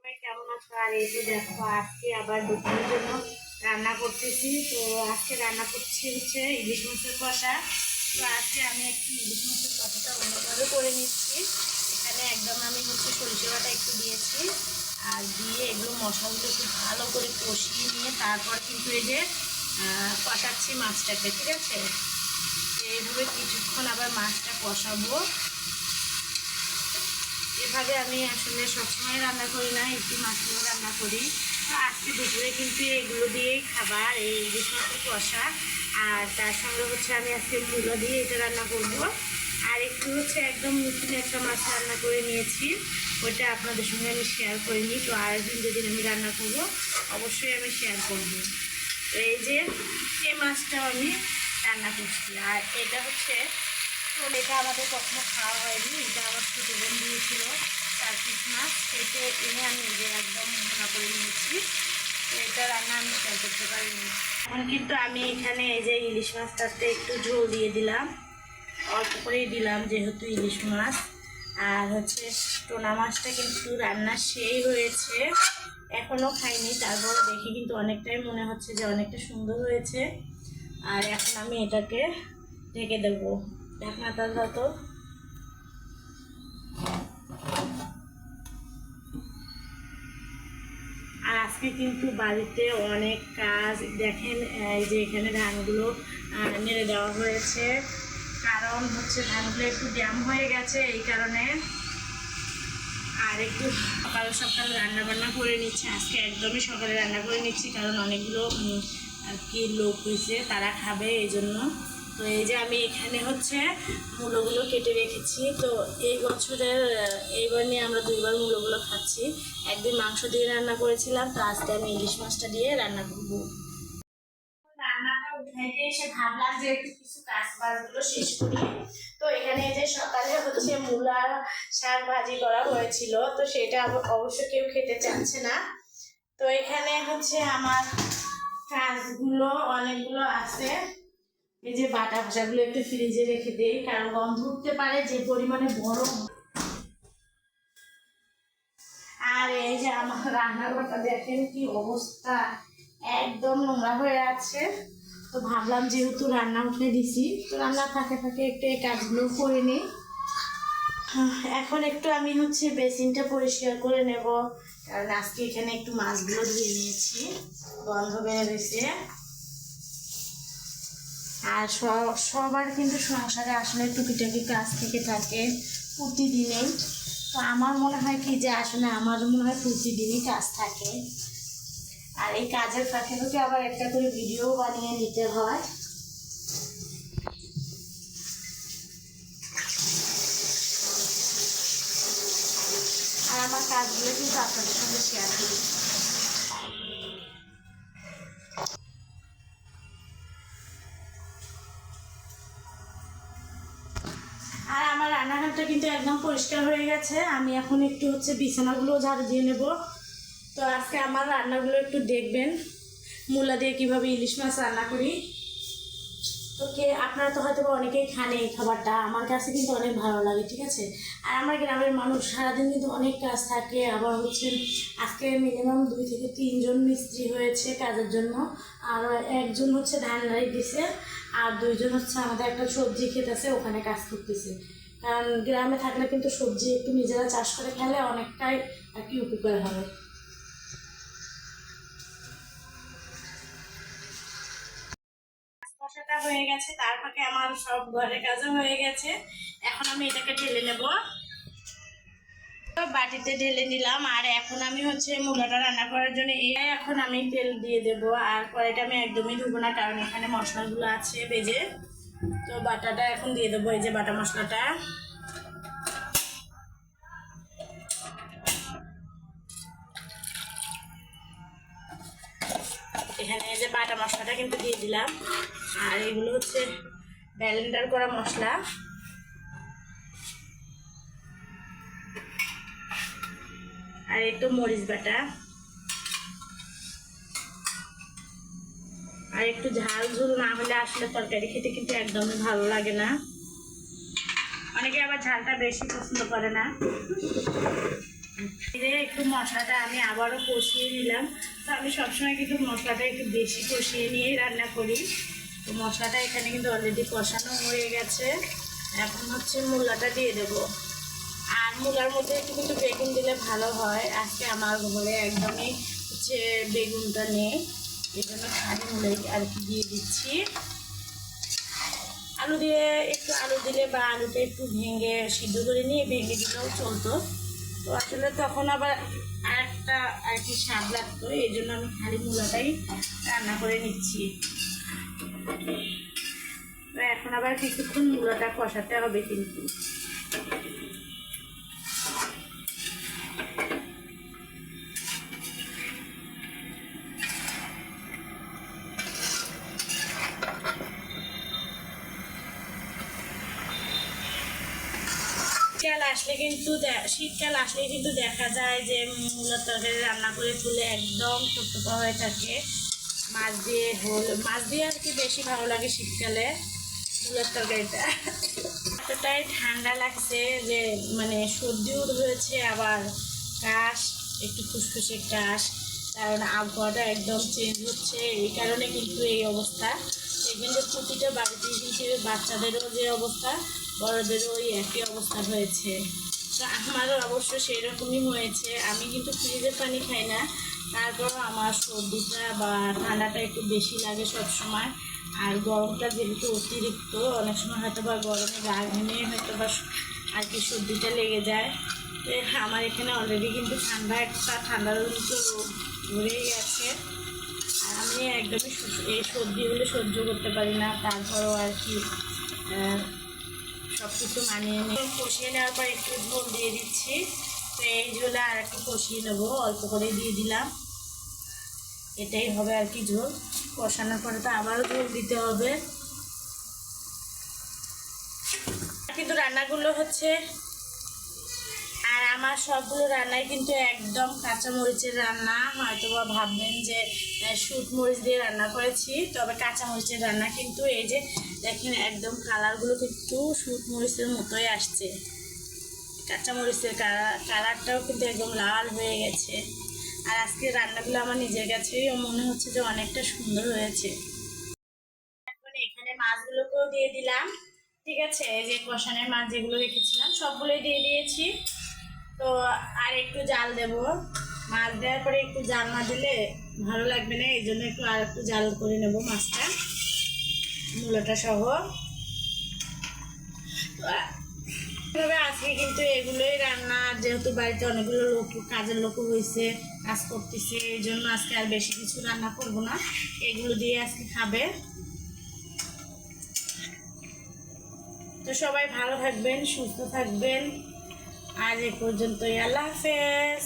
সবাই কেমন আছো? আর এই যে দেখো, আজকে আবার দুপুরের জন্য রান্না করতেছি। তো আজকে রান্না করছি হচ্ছে ইলিশ মাছের কষা। তো আজকে আমি একটু ইলিশ মাছের কষাটা অন্যভাবে করে নিচ্ছি। এখানে একদম আমি হচ্ছে সরিষা বাটা একটু দিয়েছি, আর দিয়ে এগুলো মশলাগুলো একটু ভালো করে কষিয়ে নিয়ে তারপর কিন্তু এই যে কষাচ্ছি মাছটাকে। ঠিক আছে, এইভাবে কিছুক্ষণ আবার মাছটা কষাবো। এভাবে আমি আসলে সবসময় রান্না করি না, একটু মাছগুলো রান্না করি। তো আজকে দুপুরে কিন্তু এগুলো দিয়েই খাবার, এই ইলিশ মাছের কষা। আর তার সঙ্গে হচ্ছে আমি আজকে মূলো দিয়ে এটা রান্না করব। আর একটু হচ্ছে একদম নতুন একটা মাছ রান্না করে নিয়েছি, ওইটা আপনাদের সঙ্গে আমি শেয়ার করিনি। তো আরেকদিন যেদিন আমি রান্না করব অবশ্যই আমি শেয়ার করব। তো এই যে এই মাছটাও আমি রান্না করছি। আর এটা হচ্ছে, তো এটা আমাদের কখনো খাওয়া হয়নি, এটা আমার ছোটো বোন দিয়েছিল 4 পিস মাছ, কেটে এনে আমি যে একদম রান্না করে নিয়েছি। তো এটা রান্না আমি শেয়ার করতে পারিনি। এখন কিন্তু আমি এখানে এই যে ইলিশ মাছটাতে একটু ঝোল দিয়ে দিলাম, অল্প করেই দিলাম যেহেতু ইলিশ মাছ। আর হচ্ছে টোনা মাছটা কিন্তু রান্না সেই হয়েছে, এখনও খাইনি, তারপরে দেখি কিন্তু অনেকটাই মনে হচ্ছে যে অনেকটা সুন্দর হয়েছে। আর এখন আমি এটাকে ঢেকে দেবো। ঢাকনাটা তো আর আজকে কিন্তু বাড়িতে অনেক কাজ। দেখেন এই যে এখানে ধানগুলো নেড়ে দেওয়া হয়েছে, কারণ হচ্ছে ধানগুলো একটু ড্যাম হয়ে গেছে এই কারণে। আর একটু সকাল সকাল রান্না বান্না করে নিচ্ছে, আজকে একদমই সকালে রান্না করে নিচ্ছি, কারণ অনেকগুলো আর কি লোক হয়েছে, তারা খাবে এই জন্য। তো এই যে আমি এখানে হচ্ছে মূলোগুলো কেটে রেখেছি। তো এই বছরের এইবার নিয়ে আমরা 2বার মূলোগুলো খাচ্ছি। একদিন মাংস দিয়ে রান্না করেছিলাম, তো আজকে আমি ইলিশ মাছটা দিয়ে রান্না করবো। রান্নাটা উঠাইতে এসে ভাবলাম যে একটু কিছু কাজ বাজগুলো শেষ করি। তো এখানে যে সকালে হচ্ছে মূলা শাক ভাজি করা হয়েছিল, তো সেটা অবশ্য কেউ খেতে চাচ্ছে না। তো এখানে হচ্ছে আমার কাজগুলো অনেকগুলো আছে। এই যে বাটা ভাজাগুলো একটু ফ্রিজে রেখে দিই, কারণ গন্ধ উঠতে পারে যে পরিমাণে গরম। আর এই যে আমার রান্নাঘরটা দেখেন কি অবস্থা, একদম নোংরা হয়ে আছে। তো ভাবলাম যেহেতু রান্না উঠে দিছি, তো রান্না ফাঁকে ফাঁকে একটু এই কাজগুলো করে নিই। এখন একটু আমি হচ্ছে বেসিনটা পরিষ্কার করে নেব, কারণ আজকে এখানে একটু মাছগুলো ধুয়ে নিয়েছি, গন্ধ বেড়ে রয়েছে। আর সবার কিন্তু সংসারে আসলে টুকিটাকি কাজ থেকে থাকে প্রতিদিনেই। তো আমার মনে হয় কি যে আসলে আমার মনে হয় প্রতিদিনই কাজ থাকে। আর এই কাজের ফাঁকে ফাঁকে আবার একটা করে ভিডিও বানিয়ে নিতে হয়। আর আমার কাজগুলো কিন্তু আপনাদের সঙ্গে শেয়ার করি। আর আমার রান্নাঘরটা কিন্তু একদম পরিষ্কার হয়ে গেছে। আমি এখন একটু হচ্ছে বিছানাগুলো ঝাড়ু দিয়ে নেব। তো আজকে আমার রান্নাগুলো একটু দেখবেন, মূলা দিয়ে কীভাবে ইলিশ মাছ রান্না করি। তো আপনারা তো হয়তো অনেকেই খান এই খাবারটা, আমার কাছে কিন্তু অনেক ভালো লাগে। ঠিক আছে, আর আমার গ্রামের মানুষ সারাদিন কিন্তু অনেক কাজ থাকে। আবার হচ্ছে আজকে মিনিমাম 2 থেকে 3 জন মিস্ত্রি হয়েছে কাজের জন্য, আর একজন হচ্ছে ধান লাড়ি দিছে, আর 2 জন হচ্ছে আমাদের একটা সবজি ক্ষেত আছে ওখানে কাজ করতেছে। কারণ গ্রামে থাকলে কিন্তু সবজি একটু নিজেরা চাষ করে খেলে অনেকটাই আর কি উপকার হবে। কষাটা হয়ে গেছে, তার ফাঁকে আমার সব ঘরের কাজও হয়ে গেছে। এখন আমি এটাকে ঢেলে নেব, বাটিতে ঢেলে নিলাম। আর এখন আমি হচ্ছে মূলাটা রান্না করার জন্য এখন আমি তেল দিয়ে দেব। আর কড়াইটা আমি একদমই ধুবো না, কারণ এখানে মশলাগুলো আছে ভেজে। তো বাটাটা এখন দিয়ে দেবো, এই যে বাটা মশলাটা। এখানে এই যে বাটা মশলাটা কিন্তু দিয়ে দিলাম। আর এগুলো হচ্ছে ব্লেন্ডার করা মশলা। আর একটু মরিচ বাটা, আর একটু ঝাল ঝুল না হলে আসলে তরকারি খেতে কিন্তু একদমই ভালো লাগে না। অনেকে আবার ঝালটা বেশি পছন্দ করে না। একটু মশলাটা আমি আবারও কষিয়ে নিলাম। তো আমি সবসময় কিন্তু মশলাটা একটু বেশি কষিয়ে নিয়েই রান্না করি। তো মশলাটা এখানে কিন্তু অলরেডি কষানো হয়ে গেছে। এখন হচ্ছে মূলাটা দিয়ে দেবো। আর মূলার মধ্যে একটু কিন্তু বেগুন দিলে ভালো হয়। আজকে আমার ঘরে একদমই হচ্ছে বেগুনটা নেই, এই জন্য খালি মূলাই আর কি দিয়ে দিচ্ছি। আলু দিয়ে একটু আলু দিলে বা আলুটা একটু ভেঙে সিদ্ধ করে নিয়ে ভেঙে দিলেও চলতো। তো আসলে তখন আবার আরেকটা আর কি স্বাদ লাগতো, এই জন্য আমি খালি মূলাটাই রান্না করে নিচ্ছি। তো এখন আবার কিছুক্ষণ মূলাটা কষাতে হবে কিন্তু। শীতকাল আসলে কিন্তু দেখা যায় যে মূলার তরকারি রান্না করে তুলে একদম টুকটুকা হয়ে থাকে। মাছ দিয়ে আর কি বেশি ভালো লাগে শীতকালে মূলার তরকারিটা। এতটাই ঠান্ডা লাগছে যে মানে সর্দিও হয়েছে, আবার কাশ, একটু ফুসফুসে কাশ, কারণ আবহাওয়াটা একদম চেঞ্জ হচ্ছে, এই কারণে কিন্তু এই অবস্থা। দেখবেন যে প্রতিটা বাড়িতে কিন্তু বাচ্চাদেরও যে অবস্থা, বড়দেরও ওই একই অবস্থা হয়েছে। তো আমারও অবশ্য সেই রকমই হয়েছে। আমি কিন্তু ফ্রিজের পানি খাই না, তারপরও আমার সর্দিটা বা ঠান্ডাটা একটু বেশি লাগে সব সময়। আর গরমটা যেহেতু অতিরিক্ত, অনেক সময় হয়তো বা গরমে গা ঘেমে হয়তো বা আর কি সর্দিটা লেগে যায়। তো আমার এখানে অলরেডি কিন্তু ঠান্ডার মতো রোগ ধরেই গেছে। আর আমি একদমই এই সর্দি হলে সহ্য করতে পারি না, তারপরও আর কি সব কিছু মানিয়ে নিয়ে কষিয়ে নেওয়ার পর একটু ঝোল দিয়ে দিচ্ছি। তো এই ঝোলে আর একটু কষিয়ে নেবো, অল্প করে দিয়ে দিলাম। এটাই হবে আর কি ঝোল। কষানোর পরে তো আবারও ঝোল দিতে হবে। কিন্তু রান্নাগুলো হচ্ছে, আর আমার সবগুলো রান্নাই কিন্তু একদম কাঁচা মরিচের রান্না। হয়তো বা ভাববেন যে শুট মরিচ দিয়ে রান্না করেছি, তবে কাঁচা মরিচের রান্না। কিন্তু এই যে দেখেন একদম কালারগুলো কিন্তু শুট মরিচের মতোই আসছে। কাঁচা মরিচের কালারটাও কিন্তু একদম লাল হয়ে গেছে। আর আজকে রান্নাগুলো আমার নিজের কাছেই মনে হচ্ছে যে অনেকটা সুন্দর হয়েছে। এখন এখানে মাছগুলোকেও দিয়ে দিলাম। ঠিক আছে, এই যে কষানের মাছ যেগুলো রেখেছিলাম সবগুলোই দিয়ে দিয়েছি। তো আর একটু জাল দেব। মাছ দেওয়ার পরে একটু জাল না দিলে ভালো লাগবে না, এই জন্য একটু আর একটু জাল করে নেব মাছটা, মূলাটা সহ। তবে আজকে কিন্তু এগুলোই রান্না, যেহেতু বাড়িতে অনেকগুলো কাজের লোক হয়েছে, কাজ করতেছে, এই জন্য আজকে আর বেশি কিছু রান্না করব না, এগুলো দিয়ে আজকে খাবে। তো সবাই ভালো থাকবেন, সুস্থ থাকবেন। আজ এ পর্যন্তই, আল্লাহ হাফেজ।